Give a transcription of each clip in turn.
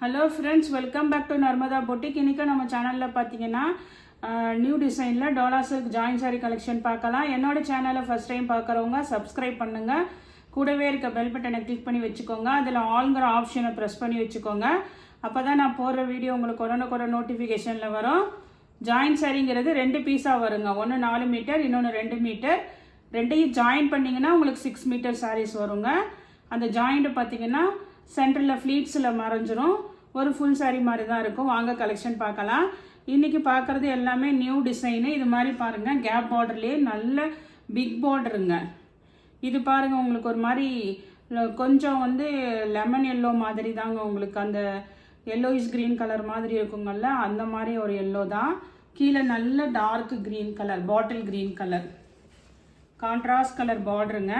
Hello friends, welcome back to Narmada boutique. இன்றைக்கி நம்ம சேனலில் பார்த்தீங்கன்னா நியூ டிசைனில் டோலா சில்க் ஜாயின் சாரி கலெக்ஷன் பார்க்கலாம். என்னோட சேனலை ஃபஸ்ட் டைம் பார்க்குறவங்க சப்ஸ்கிரைப் பண்ணுங்கள். கூடவே இருக்க பெல் பட்டனை கிளிக் பண்ணி வச்சுக்கோங்க. அதில் ஆல்ங்கிற ஆப்ஷனை ப்ரெஸ் பண்ணி வச்சுக்கோங்க. அப்போ தான் நான் போடுற வீடியோ உங்களுக்கு உடனுக்குடன் நோட்டிஃபிகேஷனில் வரும். ஜாயின் சாரிங்கிறது 2 பீஸாக வருங்க. ஒன்று 4 மீட்டர், இன்னொன்று 2 மீட்டர். ரெண்டையும் ஜாயின் பண்ணிங்கன்னா உங்களுக்கு 6 மீட்டர் சாரீஸ் வருங்க. அந்த ஜாயிண்ட்டு பார்த்தீங்கன்னா சென்டரில் ஃப்ளீட்ஸில் மறைஞ்சிரும். ஒரு ஃபுல் சாரீ மாதிரி தான் இருக்கும். வாங்க கலெக்ஷன் பார்க்கலாம். இன்றைக்கி பார்க்குறது எல்லாமே நியூ டிசைனு. இது மாதிரி பாருங்கள், கேப் பார்டர்லேயே நல்ல பிக் பார்டருங்க. இது பாருங்கள், உங்களுக்கு ஒரு மாதிரி கொஞ்சம் லெமன் எல்லோ மாதிரி தாங்க. உங்களுக்கு அந்த எல்லோயிஷ் க்ரீன் கலர் மாதிரி இருக்குங்கள்ல, அந்த மாதிரி ஒரு எல்லோ தான். கீழே நல்ல dark green colour, bottle green colour, contrast colour பார்டருங்க.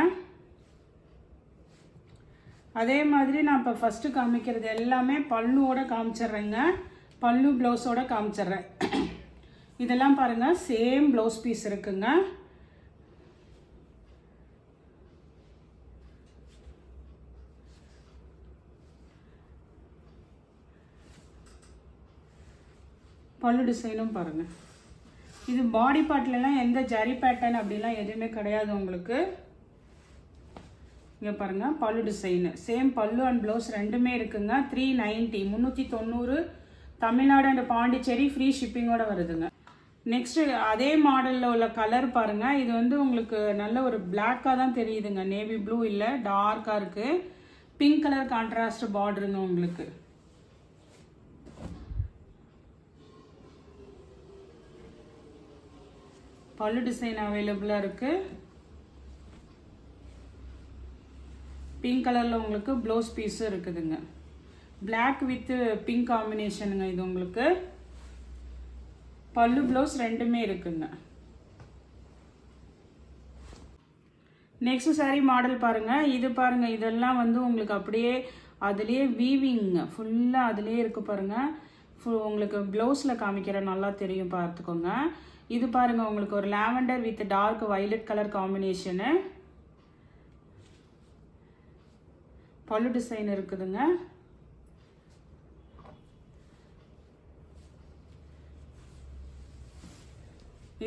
அதே மாதிரி நான் இப்போ ஃபஸ்ட்டு காமிக்கிறது எல்லாமே பல்லுவோட காமிச்சிட்றேங்க. பல்லு ப்ளவுஸோட காமிச்சிட்றேன். இதெல்லாம் பாருங்கள், சேம் ப்ளவுஸ் பீஸ் இருக்குங்க. பல்லு டிசைனும் பாருங்கள். இது பாடி பார்ட்லலாம் எந்த ஜரி பேட்டர்ன் அப்படிலாம் எதுவுமே கிடையாது உங்களுக்கு. இங்கே பாருங்கள், பல்லு டிசைனு சேம் பல்லு அண்ட் ப்ளவுஸ் ரெண்டுமே இருக்குங்க. 390 390 தமிழ்நாடு அண்ட் பாண்டிச்சேரி ஃப்ரீ ஷிப்பிங்கோட வருதுங்க. நெக்ஸ்ட்டு அதே மாடலில் உள்ள கலர் பாருங்கள். இது உங்களுக்கு நல்ல ஒரு பிளாக்காக தான் தெரியுதுங்க. நேவி ப்ளூ இல்லை, டார்க்காக இருக்குது. பிங்க் கலர் கான்ட்ராஸ்ட் பார்டருங்க. உங்களுக்கு பல்லு டிசைன் அவைலபிளாக இருக்குது. பிங்க் கலரில் உங்களுக்கு ப்ளவுஸ் பீஸும் இருக்குதுங்க. பிளாக் வித் பிங்க் காம்பினேஷனுங்க. இது உங்களுக்கு பல்லு ப்ளவுஸ் ரெண்டுமே இருக்குங்க. நெக்ஸ்ட் சாரீ மாடல் பாருங்கள். இது பாருங்கள், இதெல்லாம் உங்களுக்கு அப்படியே அதுலேயே வீவிங்க ஃபுல்லாக அதுலேயே இருக்குது பாருங்கள். உங்களுக்கு ப்ளவுஸில் காமிக்கிற நல்லா தெரியும், பார்த்துக்கோங்க. இது பாருங்கள், உங்களுக்கு ஒரு lavender with dark violet colour combination. பல்லு டிசைன் இருக்குதுங்க.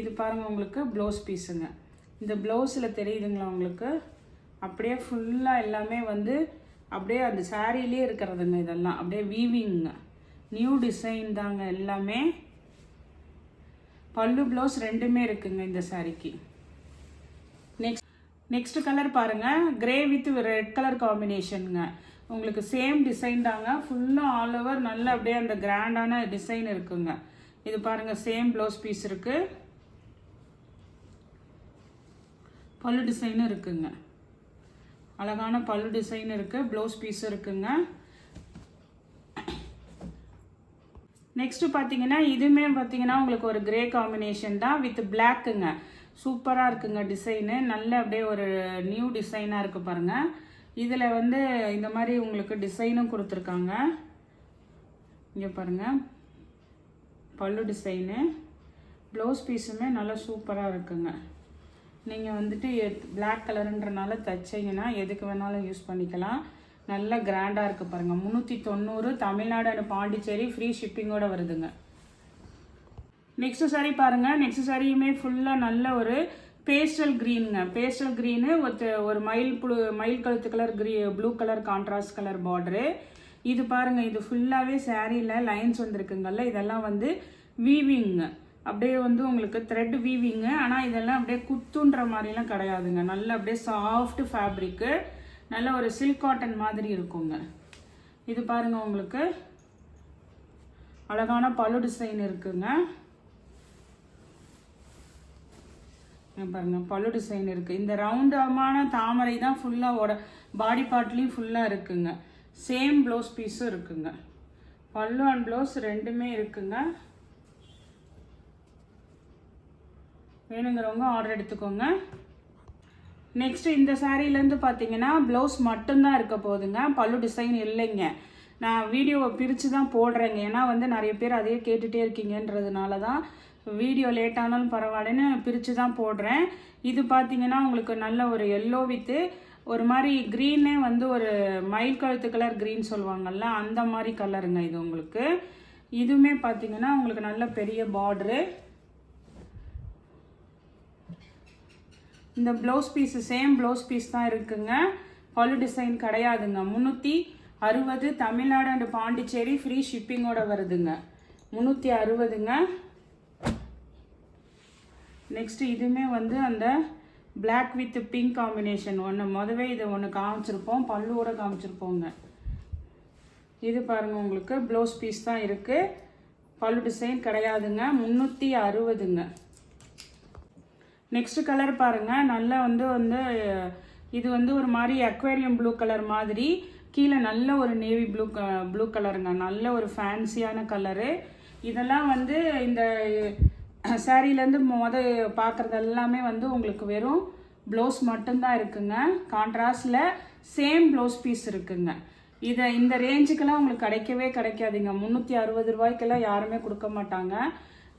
இது பாருங்கள், உங்களுக்கு ப்ளவுஸ் பீஸுங்க. இந்த ப்ளவுஸில் தெரியுதுங்களா உங்களுக்கு, அப்படியே ஃபுல்லாக எல்லாமே அப்படியே அந்த சாரியிலே இருக்கிறதுங்க. இதெல்லாம் அப்படியே வீவிங்க, நியூ டிசைன் தாங்க எல்லாமே. பல்லு ப்ளவுஸ் ரெண்டுமே இருக்குங்க இந்த சாரிக்கு. நெக்ஸ்ட் கலர் பாருங்கள், கிரே வித் ரெட் கலர் காம்பினேஷனுங்க. உங்களுக்கு சேம் டிசைன் தாங்க. ஃபுல்லாக ஆல் ஓவர் நல்ல அப்படியே அந்த கிராண்டான டிசைன் இருக்குங்க. இது பாருங்கள், சேம் ப்ளவுஸ் பீஸ் இருக்குது. பல்லு டிசைனும் இருக்குங்க. அழகான பல்லு டிசைன் இருக்குது, ப்ளவுஸ் பீஸும் இருக்குங்க. நெக்ஸ்ட்டு பார்த்தீங்கன்னா, இதுவுமே பார்த்தீங்கன்னா உங்களுக்கு ஒரு கிரே காம்பினேஷன் தான் வித் பிளாக்குங்க. சூப்பராக இருக்குங்க டிசைனு. நல்ல அப்படியே ஒரு நியூ டிசைனாக இருக்குது பாருங்கள். இதில் இந்த மாதிரி உங்களுக்கு டிசைனும் கொடுத்துருக்காங்க. இங்கே பாருங்கள், பல்லு டிசைனு, ப்ளவுஸ் பீஸுமே நல்லா சூப்பராக இருக்குங்க. நீங்கள் பிளாக் கலருன்றனால தைச்சிங்கன்னா எதுக்கு வேணாலும் யூஸ் பண்ணிக்கலாம். நல்ல கிராண்டாக இருக்குது பாருங்கள். 390 தமிழ்நாடு அண்ட் பாண்டிச்சேரி ஃப்ரீ ஷிப்பிங்கோடு வருதுங்க. நெக்ஸ்ட் சாரீ பாருங்கள். நெக்ஸ்ட் சாரியுமே ஃபுல்லாக நல்ல ஒரு பேஸ்டல் க்ரீனுங்க. பேஸ்டல் க்ரீனு ஒரு மயில் கழுத்து colour blue colour contrast colour border. இது பாருங்கள், இது ஃபுல்லாகவே சாரியில் லைன்ஸ் வந்துருக்குங்கல்ல, இதெல்லாம் வீவிங்க. அப்படியே உங்களுக்கு த்ரெட் வீவிங்க. ஆனால் இதெல்லாம் அப்படியே குத்துன்ற மாதிரிலாம் கிடையாதுங்க. நல்ல அப்படியே சாஃப்ட் ஃபேப்ரிக்கு, நல்ல ஒரு சில்க் காட்டன் மாதிரி இருக்குங்க. இது பாருங்கள், உங்களுக்கு அழகான பல்லு டிசைன் இருக்குங்க. பாருங்கள், பல்லு டிசைன் இருக்குது. இந்த ரவுண்டமான தாமரை தான் ஃபுல்லாக பாடி பார்ட்லேயும் ஃபுல்லாக இருக்குங்க. சேம் ப்ளவுஸ் பீஸும் இருக்குங்க. பல்லு அண்ட் ப்ளவுஸ் ரெண்டுமே இருக்குங்க. வேணுங்கிறவங்க ஆர்டர் எடுத்துக்கோங்க. நெக்ஸ்ட்டு இந்த சாரீலேருந்து பார்த்தீங்கன்னா ப்ளவுஸ் மட்டும்தான் இருக்க போகுதுங்க. பல்லு டிசைன் இல்லைங்க. நான் வீடியோவை பிரித்து தான் போடுறேங்க. ஏன்னா நிறைய பேர் அதையே கேட்டுகிட்டே இருக்கீங்கன்றதுனால தான் வீடியோ லேட் ஆனாலும் பரவாயில்லன்னு பிரித்து தான் போடுறேன். இது பார்த்தீங்கன்னா உங்களுக்கு நல்ல ஒரு எல்லோ வித்து ஒரு மாதிரி க்ரீனே வந்து ஒரு மயில் கழுத்து கலர் க்ரீன் சொல்லுவாங்கல்ல, அந்த மாதிரி கலருங்க இது உங்களுக்கு. இதுவுமே பார்த்தீங்கன்னா உங்களுக்கு நல்ல பெரிய பார்டரு. இந்த blouse piece same blouse piece தான் இருக்குங்க, பல்லு டிசைன் கிடையாதுங்க. 360 தமிழ்நாடு அண்ட் பாண்டிச்சேரி ஃப்ரீ ஷிப்பிங்கோட வருதுங்க. 360ங்க. நெக்ஸ்ட் இதுவுமே வந்து அந்த பிளாக் வித் பிங்க் காம்பினேஷன் ஒன்று முதவே இதை ஒன்று காமிச்சிருப்போம், பல்லுவோட காமிச்சிருப்போங்க. இது பாருங்கள் உங்களுக்கு ப்ளவுஸ் பீஸ் தான் இருக்குது, பல்லு டிசைன் கிடையாதுங்க. 360ங்க. நெக்ஸ்ட் கலர் பாருங்கள், நல்லா வந்து இது வந்து ஒரு மாதிரி அக்வேரியம் ப்ளூ கலர் மாதிரி, கீழே நல்ல ஒரு நேவி ப்ளூ கலருங்க, நல்ல ஒரு ஃபேன்சியான கலரு. இதெல்லாம் வந்து இந்த சாரீலேருந்து பார்க்குறது எல்லாமே வந்து உங்களுக்கு வெறும் ப்ளவுஸ் மட்டும்தான் இருக்குங்க. கான்ட்ராஸ்டில் சேம் ப்ளவுஸ் பீஸ் இருக்குங்க. இந்த ரேஞ்சுக்கெல்லாம் உங்களுக்கு கிடைக்கவே கிடைக்காதுங்க. 360 ரூபாய்க்கெல்லாம் யாருமே கொடுக்க மாட்டாங்க.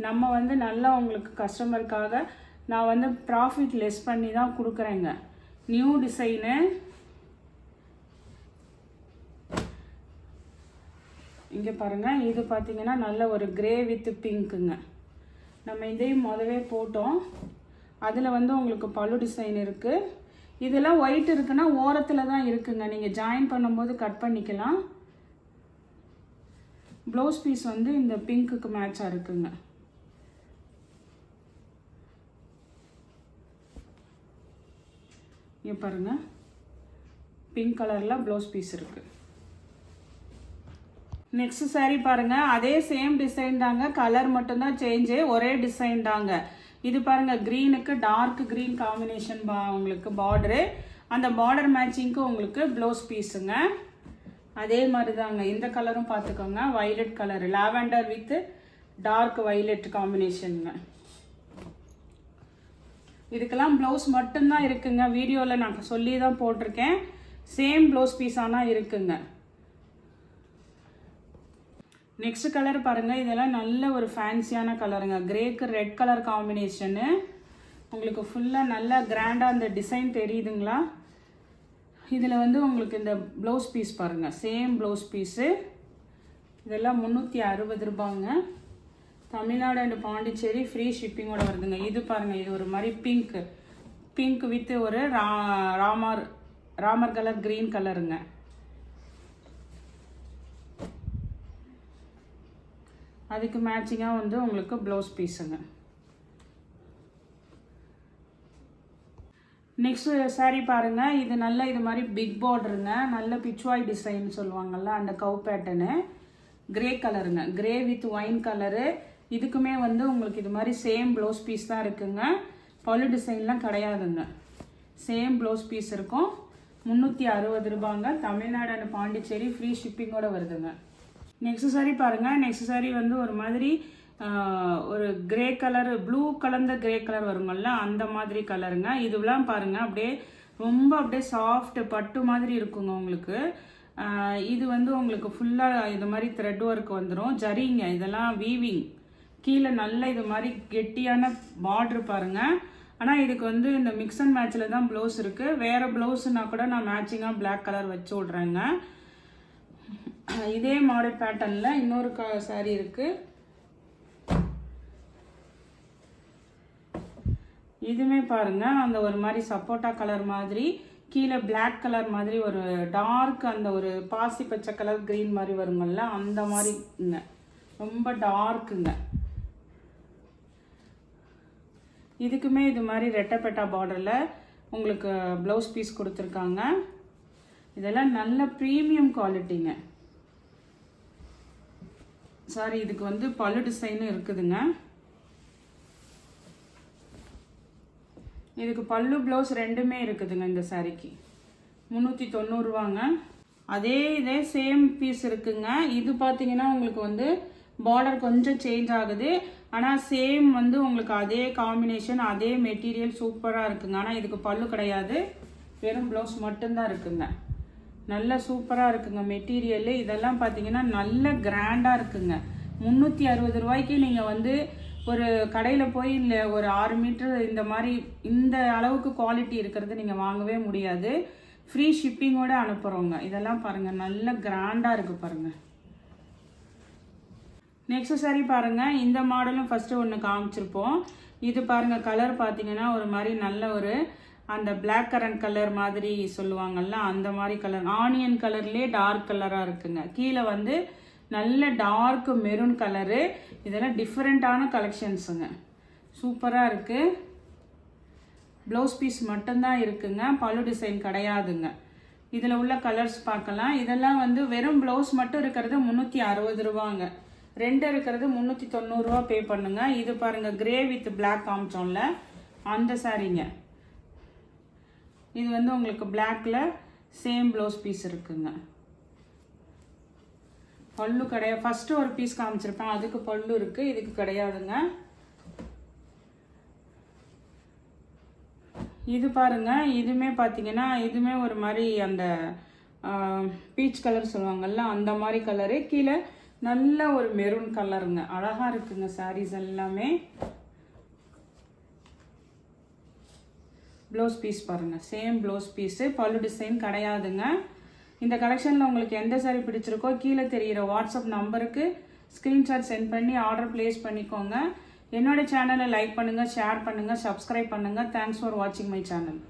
நம்ம வந்து நல்லா உங்களுக்கு கஸ்டமருக்காக நான் வந்து ப்ராஃபிட் லெஸ் பண்ணி தான் கொடுக்குறேங்க. New design. இங்கே பாருங்கள், இது பார்த்தீங்கன்னா நல்ல ஒரு கிரே வித் பிங்க்குங்க. நம்ம இதையும் முதவே போட்டோம். அதில் வந்து உங்களுக்கு பல்லு டிசைன் இருக்குது. இதெல்லாம் ஒயிட் இருக்குன்னா ஓரத்தில் தான் இருக்குங்க, நீங்கள் ஜாயின் பண்ணும்போது கட் பண்ணிக்கலாம். ப்ளவுஸ் பீஸ் வந்து இந்த பிங்க்குக்கு மேட்சாக இருக்குங்க. இங்கே பாருங்கள், பிங்க் கலரில் ப்ளவுஸ் பீஸ் இருக்குது. நெக்ஸ்ட் சாரீ பாருங்கள், அதே சேம் டிசைன் தாங்க, கலர் மட்டும்தான் சேஞ்சு, ஒரே டிசைன் தாங்க. இது பாருங்கள், க்ரீனுக்கு டார்க் க்ரீன் காம்பினேஷன் உங்களுக்கு பார்டரு, அந்த பார்டர் மேட்சிங்க்கு உங்களுக்கு ப்ளவுஸ் பீஸுங்க. அதே மாதிரி தாங்க இந்த கலரும் பார்த்துக்கோங்க, violet colour, lavender with dark violet காம்பினேஷனுங்க. இதுக்கெல்லாம் ப்ளவுஸ் மட்டும்தான் இருக்குங்க, வீடியோவில் நான் சொல்லி தான் போட்டிருக்கேன். சேம் ப்ளவுஸ் பீஸ் ஆனால் இருக்குங்க. நெக்ஸ்ட் கலர் பாருங்கள், இதெல்லாம் நல்ல ஒரு ஃபேன்சியான கலருங்க, கிரேக்கு ரெட் கலர் காம்பினேஷனு. உங்களுக்கு ஃபுல்லாக நல்லா கிராண்டாக அந்த டிசைன் தெரியுதுங்களா? இதில் வந்து உங்களுக்கு இந்த ப்ளவுஸ் பீஸ் பாருங்கள், சேம் ப்ளவுஸ் பீஸு. இதெல்லாம் 360 ரூபாங்க. தமிழ்நாடு அண்ட் பாண்டிச்சேரி ஃப்ரீ ஷிப்பிங்கோட வருதுங்க. இது பாருங்கள், இது ஒரு மாதிரி பிங்க் வித் ஒரு ராமர் கலர் க்ரீன் கலருங்க. அதுக்கு மேட்சிங்காக வந்து உங்களுக்கு ப்ளவுஸ் பீஸுங்க. நெக்ஸ்ட் சாரீ பாருங்கள், இது நல்ல இது மாதிரி பிக் பார்டருங்க, நல்ல பிச்வாய் டிசைன் சொல்லுவாங்கள்ல, அந்த கவ் பேட்டர்னு. கிரே கலருங்க, கிரே வித் ஒயின் கலரு. இதுக்குமே வந்து உங்களுக்கு இது மாதிரி சேம் ப்ளவுஸ் பீஸ் தான் இருக்குங்க, பல்லு டிசைன்லாம் கிடையாதுங்க. சேம் ப்ளவுஸ் பீஸ் இருக்கும். 360 ரூபாங்க. தமிழ்நாடு அண்ட் பாண்டிச்சேரி ஃப்ரீ ஷிப்பிங்கோட வருதுங்க. நெக்ஸ்ட் சாரீ பாருங்கள், நெக்ஸ்ட் சாரீ வந்து ஒரு மாதிரி ஒரு கிரே கலர், ப்ளூ கலந்த கிரே கலர் வருங்கள்ல, அந்த மாதிரி கலருங்க. இதுவெல்லாம் பாருங்கள், அப்படியே ரொம்ப அப்படியே சாஃப்ட் பட்டு மாதிரி இருக்குங்க உங்களுக்கு. இது வந்து உங்களுக்கு ஃபுல்லாக இது மாதிரி த்ரெட் ஒர்க் வந்துடும், ஜரிங்க, இதெல்லாம் வீவிங். கீழே நல்ல இது மாதிரி கெட்டியான பார்ட்ரு பாருங்கள். ஆனால் இதுக்கு வந்து இந்த மிக்ஸ் அண்ட் மேட்சில் தான் ப்ளவுஸ் இருக்குது. வேறு ப்ளவுஸ்னால் கூட நான் மேட்சிங்காக பிளாக் கலர் வச்சு விட்றேங்க. இதே மாடல் பேட்டர்னில் இன்னொரு சாரீ இருக்குது. இதுவுமே பாருங்கள், அந்த ஒரு மாதிரி சப்போட்டா கலர் மாதிரி, கீழே பிளாக் கலர் மாதிரி ஒரு டார்க், அந்த ஒரு பாசி பச்சை கலர் க்ரீன் மாதிரி வருங்கள்ல, அந்த மாதிரிங்க, ரொம்ப டார்க்குங்க. இதுக்குமே இது மாதிரி ரெட்டப்பெட்டா பார்டரில் உங்களுக்கு ப்ளவுஸ் பீஸ் கொடுத்துருக்காங்க. இதெல்லாம் நல்ல ப்ரீமியம் குவாலிட்டிங்க. சாரி, இதுக்கு வந்து பல்லு டிசைனும் இருக்குதுங்க. இதுக்கு பல்லு ப்ளவுஸ் ரெண்டுமே இருக்குதுங்க. இந்த சாரிக்கு 390 ரூபாங்க. இதே சேம் பீஸ் இருக்குங்க. இது பார்த்தீங்கன்னா உங்களுக்கு வந்து பார்டர் கொஞ்சம் சேஞ்ச் ஆகுது, ஆனால் சேம் வந்து உங்களுக்கு அதே காம்பினேஷன், அதே மெட்டீரியல் சூப்பராக இருக்குங்க. ஆனால் இதுக்கு பல்லு கிடையாது, வெறும் ப்ளவுஸ் மட்டும்தான் இருக்குங்க. நல்ல சூப்பராக இருக்குங்க மெட்டீரியல். இதெல்லாம் பார்த்தீங்கன்னா நல்ல கிராண்டாக இருக்குங்க. 360 ரூபாய்க்கு நீங்கள் வந்து ஒரு கடையில் போய் இல்லை ஒரு 6 மீட்டர் இந்த மாதிரி இந்த அளவுக்கு குவாலிட்டி இருக்கிறது நீங்கள் வாங்கவே முடியாது. ஃப்ரீ ஷிப்பிங்கோடு அனுப்புகிறோங்க. இதெல்லாம் பாருங்கள், நல்ல கிராண்டாக இருக்குது பாருங்கள். நெக்ஸ்ட் saree பாருங்கள், இந்த மாடலும் ஃபஸ்ட்டு ஒன்று காமிச்சிருப்போம். இது பாருங்கள், கலர் பார்த்தீங்கன்னா ஒரு மாதிரி நல்ல ஒரு அந்த பிளாக் கரண்ட் கலர் மாதிரி சொல்லுவாங்கள்ல, அந்த மாதிரி கலர், ஆனியன் கலர்லேயே டார்க் கலராக இருக்குங்க. கீழே வந்து நல்ல டார்க் மெரூன் கலரு. இதெல்லாம் டிஃப்ரெண்ட்டான கலெக்ஷன்ஸுங்க, சூப்பராக இருக்குது. ப்ளவுஸ் பீஸ் மட்டும்தான் இருக்குங்க, பல்லு டிசைன் கிடையாதுங்க. இதில் உள்ள கலர்ஸ் பார்க்கலாம். இதெல்லாம் வந்து வெறும் ப்ளவுஸ் மட்டும் இருக்கிறது 360 ரூபாங்க, 2 இருக்கிறது 390 ரூபா பே பண்ணுங்க. இது பாருங்கள், கிரே வித் பிளாக் காமிச்சோம்ல அந்த சாரீங்க. இது வந்து உங்களுக்கு பிளாக்ல சேம் ப்ளவுஸ் பீஸ் இருக்குங்க. பல்லு கிடையாது. ஃபஸ்ட்டு ஒரு பீஸ் காமிச்சிருப்பேன், அதுக்கு பல்லு இருக்குது, இதுக்கு கிடையாதுங்க. இது பாருங்க, இதுவுமே பார்த்தீங்கன்னா இதுவுமே ஒரு மாதிரி அந்த பீச் கலர் சொல்லுவாங்கள்ல அந்த மாதிரி கலரு. கீழே நல்ல ஒரு மெரூன் கலருங்க, அழகாக இருக்குங்க சாரீஸ் எல்லாமே. ப்ளவுஸ் பீஸ் பாருங்கள், சேம் ப்ளவுஸ் பீஸு, பல்லு டிசைன் கிடையாதுங்க. இந்த கலெக்ஷனில் உங்களுக்கு எந்த சாரீ பிடிச்சிருக்கோ கீழே தெரிகிற வாட்ஸ்அப் நம்பருக்கு ஸ்க்ரீன்ஷாட் சென்ட் பண்ணி ஆர்டர் ப்ளேஸ் பண்ணிக்கோங்க. என்னோட சேனலை லைக் பண்ணுங்கள், ஷேர் பண்ணுங்கள், சப்ஸ்கிரைப் பண்ணுங்கள். தேங்க்ஸ் ஃபார் வாட்சிங் மை சேனல்.